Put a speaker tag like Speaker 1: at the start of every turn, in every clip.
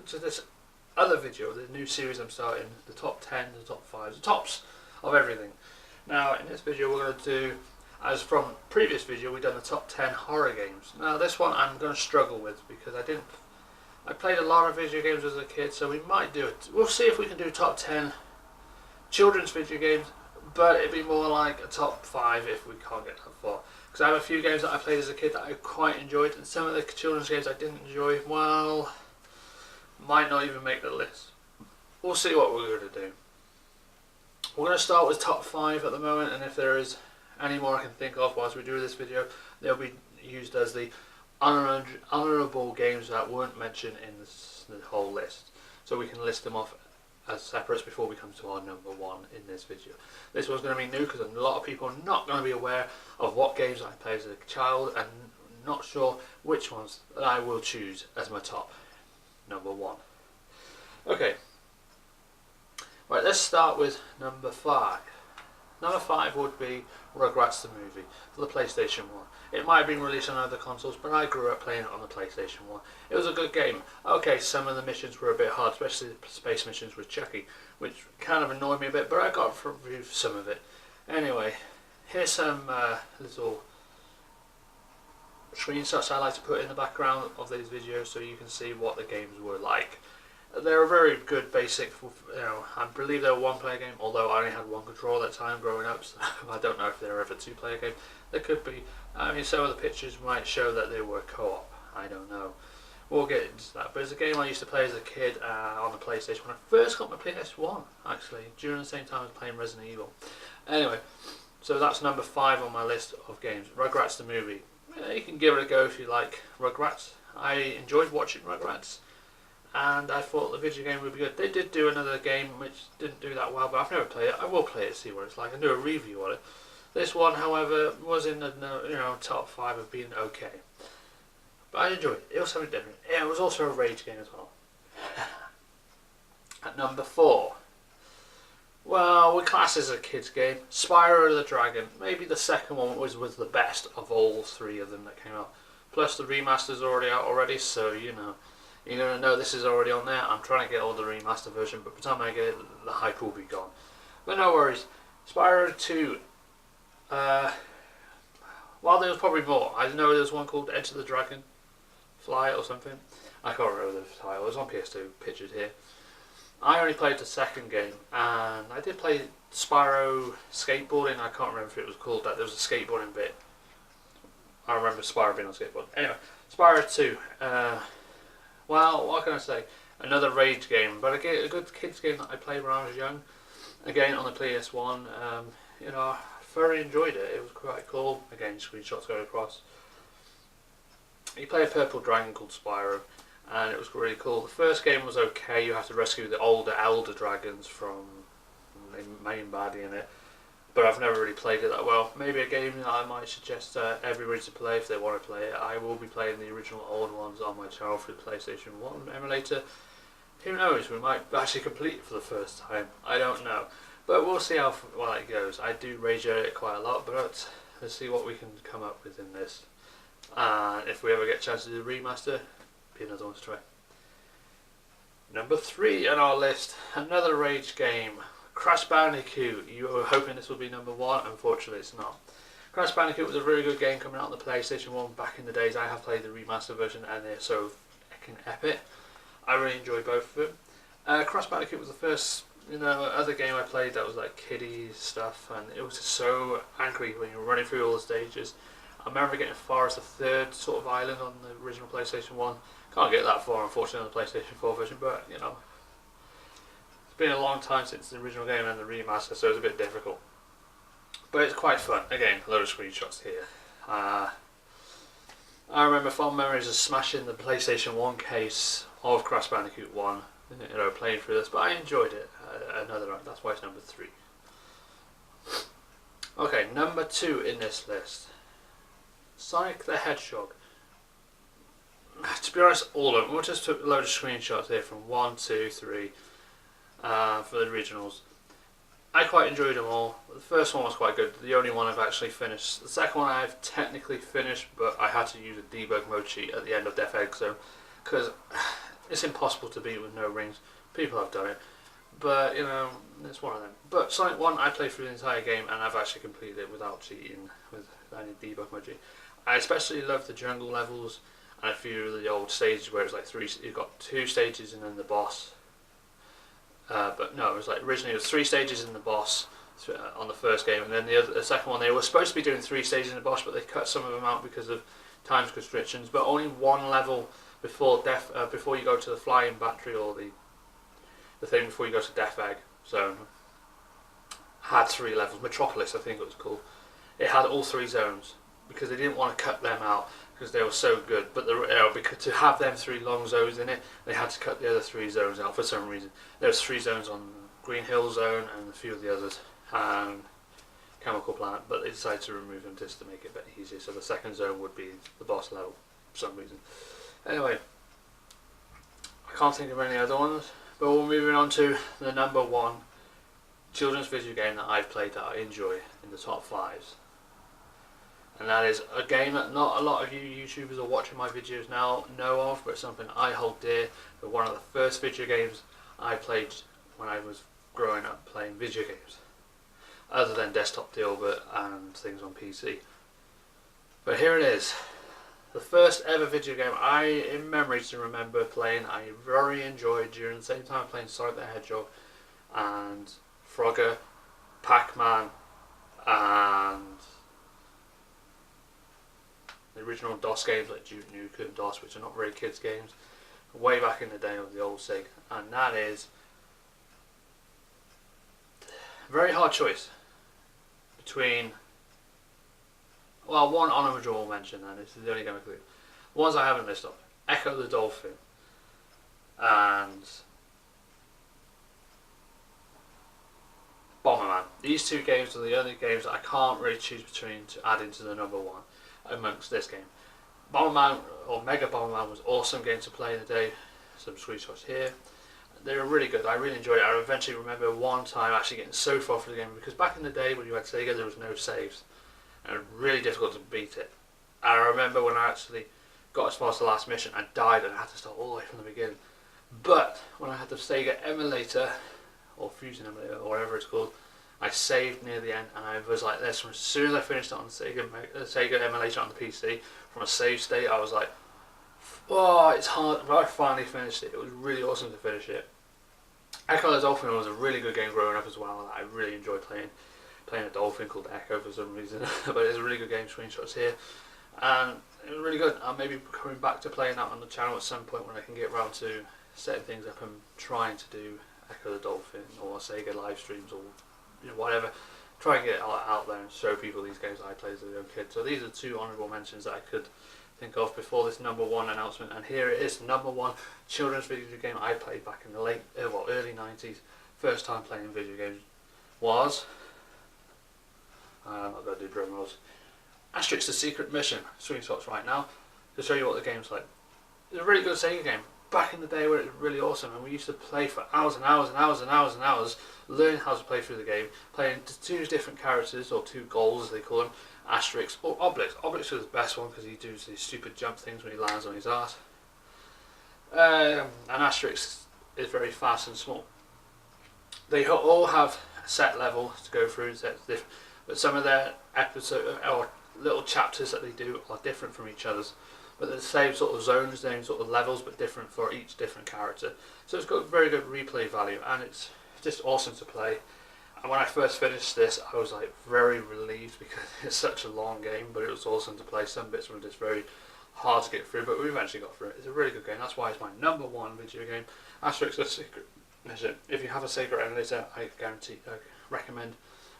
Speaker 1: welcome to this other video, the new series I'm starting, the top 10, the top 5, the tops of everything. Now in this video we're going to do, as from previous video, we've done the top 10 horror games. Now this one I'm going to struggle with because I played a lot of video games as a kid, so we might do it. We'll see if we can do top 10 children's video games, but it'd be more like a top 5 if we can't get that far. Because I have a few games that I played as a kid that I quite enjoyed, and some of the children's games I didn't enjoy, well, might not even make the list. We'll see what we're going to do. We're going to start with top 5 at the moment, and if there is any more I can think of whilst we do this video, they'll be used as the honourable games that weren't mentioned in the whole list. So we can list them off as separates before we come to our number 1 in this video. This one's going to be new because a lot of people are not going to be aware of what games I played as a child and not sure which ones that I will choose as my top number 1. Okay, right, let's start with number 5. Number 5 would be Rugrats the movie for the PlayStation 1. It might have been released on other consoles, but I grew up playing it on the PlayStation 1. It was a good game. Okay, some of the missions were a bit hard, especially the space missions with Chucky, which kind of annoyed me a bit, but I got through some of it. Anyway, here's some little screenshots I like to put in the background of these videos so you can see what the games were like. They're a very good basic, I believe they're a one-player game, although I only had one controller at the time growing up, so I don't know if they're ever a two-player game. They could be. I mean, some of the pictures might show that they were co-op. I don't know. We'll get into that. But it's a game I used to play as a kid on the PlayStation when I first got my PS1, actually, during the same time I was playing Resident Evil. Anyway, so that's number 5 on my list of games. Rugrats the movie. You can give it a go if you like Rugrats. I enjoyed watching Rugrats, and I thought the video game would be good. They did do another game which didn't do that well, but I've never played it. I will play it, see what it's like, and do a review on it. This one, however, was in the top 5 of being okay. But I enjoyed it. It was something different. It was also a rage game as well. At number 4, well, we class as a kids game. Spyro the Dragon. Maybe the second one was the best of all 3 of them that came out. Plus the remaster's already out already, so you know. You're going to know this is already on there. I'm trying to get all the remaster version, but by the time I get it, the hype will be gone. But no worries. Spyro 2. Well, there was probably more. I know there was one called Enter the Dragon Fly or something. I can't remember the title. It was on PS2, pictured here. I only played the second game, and I did play Spyro Skateboarding. I can't remember if it was called that. There was a skateboarding bit. I remember Spyro being on skateboard. Anyway, Spyro 2. Well, what can I say? Another rage game, but a good kids game that I played when I was young. Again on the PS1. I thoroughly enjoyed it. It was quite cool. Again, screenshots going across. You play a purple dragon called Spyro, and it was really cool. The first game was okay. You have to rescue the elder dragons from the main baddie in it. But I've never really played it that well. Maybe a game that I might suggest everybody to play if they want to play it. I will be playing the original old ones on my channel for the PlayStation 1 emulator. Who knows, we might actually complete it for the first time. I don't know. But we'll see how well it goes. I do rage at it quite a lot, but let's see what we can come up with in this. And if we ever get a chance to do the remaster, be another one to try. Number 3 on our list, another rage game. Crash Bandicoot. You were hoping this would be number 1, unfortunately it's not. Crash Bandicoot was a really good game coming out on the PlayStation 1 back in the days. I have played the remaster version and they're so fucking epic. I really enjoyed both of them. Crash Bandicoot was the first other game I played that was like kiddie stuff, and it was just so angry when you were running through all the stages. I remember getting as far as the 3rd sort of island on the original PlayStation 1. Can't get that far unfortunately on the PlayStation 4 version, but you know. It's been a long time since the original game and the remaster, so it's a bit difficult. But it's quite fun. Again, a load of screenshots here. I remember fond memories of smashing the PlayStation 1 case of Crash Bandicoot 1, playing through this, but I enjoyed it. That's why it's number 3. Okay, number 2 in this list. Sonic the Hedgehog. To be honest, all of them. We'll just took a load of screenshots here from 1, 2, 3 for the originals. I quite enjoyed them all. The first one was quite good, the only one I've actually finished. The second one I've technically finished, but I had to use a debug mode cheat at the end of Death Egg Zone because It's impossible to beat with no rings. People have done it, but you know, it's one of them. But Sonic 1, I played through the entire game, and I've actually completed it without cheating, with any debug emoji. I especially love the jungle levels and a few of the old stages where it's like you've got 2 stages and then the boss. But no, it was like originally it was 3 stages in the boss on the first game, and then the second one they were supposed to be doing 3 stages in the boss, but they cut some of them out because of time constrictions. But only 1 level before before you go to the flying battery, or the thing before you go to Death Egg Zone, had 3 levels. Metropolis, I think it was called. It had all 3 zones because they didn't want to cut them out because they were so good. But because to have them 3 long zones in it, they had to cut the other 3 zones out for some reason. There was 3 zones on Green Hill Zone and a few of the others, and Chemical Planet, but they decided to remove them just to make it a bit easier. So the second zone would be the boss level for some reason. Anyway, I can't think of any other ones, but we're moving on to the number 1 children's video game that I've played that I enjoy in the top 5s. And that is a game that not a lot of you YouTubers are watching my videos now know of, but something I hold dear. But one of the first video games I played when I was growing up playing video games, other than Desktop Dilbert and things on PC. But here it is, the first ever video game I, in memory, to remember playing. I very enjoyed during the same time playing Sonic the Hedgehog and Frogger, Pac-Man, and the original DOS games like Duke Nukem and DOS, which are not very kids games, way back in the day of the old SIG. And that is a very hard choice between, well, one honourable mention, and this is the only game I include. Ones I haven't listed off: Echo the Dolphin and Bomberman. These 2 games are the only games that I can't really choose between to add into the number 1 amongst this game. Bomberman, or Mega Bomberman, was an awesome game to play in the day. Some screenshots here. They were really good. I really enjoyed it. I eventually remember one time actually getting so far through the game, because back in the day when you had Sega there was no saves and it was really difficult to beat it. And I remember when I actually got as far as the last mission, I died and I had to start all the way from the beginning. But when I had the Sega emulator, or Fusion emulator, or whatever it's called, I saved near the end, and I was like this. As soon as I finished it on the Sega emulator on the PC, from a save state, I was like, oh, it's hard. But I finally finished it. It was really awesome to finish it. Echo the Dolphin was a really good game growing up as well. I really enjoyed playing a dolphin called Echo for some reason. But it's a really good game. Screenshots here, and it was really good. I'm maybe coming back to playing that on the channel at some point when I can get around to setting things up and trying to do Echo the Dolphin or Sega live streams, or whatever. Try and get it out there and show people these games that I played as a young kid. So these are 2 honourable mentions that I could think of before this number 1 announcement. And here it is, number 1 children's video game I played back in the early 90s. First time playing video games was, I'm not going to do drum rolls, Asterix the Secret Mission. Screenshots right now to show you what the game's like. It's a really good Sega game. Back in the day where it was really awesome, and we used to play for hours and hours and hours and hours and hours, learning how to play through the game, playing 2 different characters, or 2 goals as they call them, Asterix or Obelix. Obelix was the best one because he does these stupid jump things when he lands on his ass. And Asterix is very fast and small. They all have a set level to go through, but some of their episodes or little chapters that they do are different from each other's. But they're the same sort of zones, same sort of levels, but different for each different character. So it's got very good replay value, and it's just awesome to play. And when I first finished this, I was like very relieved because it's such a long game, but it was awesome to play. Some bits were just very hard to get through, but we eventually got through it. It's a really good game. That's why it's my number 1 video game. Asterix the Secret Mission. If you have a Sega emulator, I recommend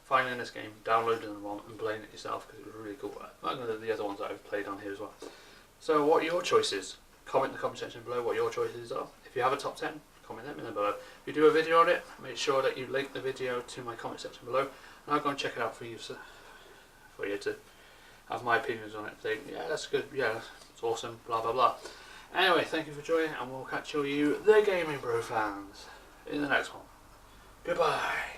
Speaker 1: finding this game, downloading the ROM, and playing it yourself because it was really cool. I'm going to do the other ones that I've played on here as well. So what are your choices? Comment in the comment section below what your choices are. If you have a top 10, comment them in below. If you do a video on it, make sure that you link the video to my comment section below, and I'll go and check it out for you, to have my opinions on it. Think, yeah, that's good, yeah, it's awesome, blah blah blah. Anyway, thank you for joining, and we'll catch you, the Gaming Bro fans, in the next one. Goodbye.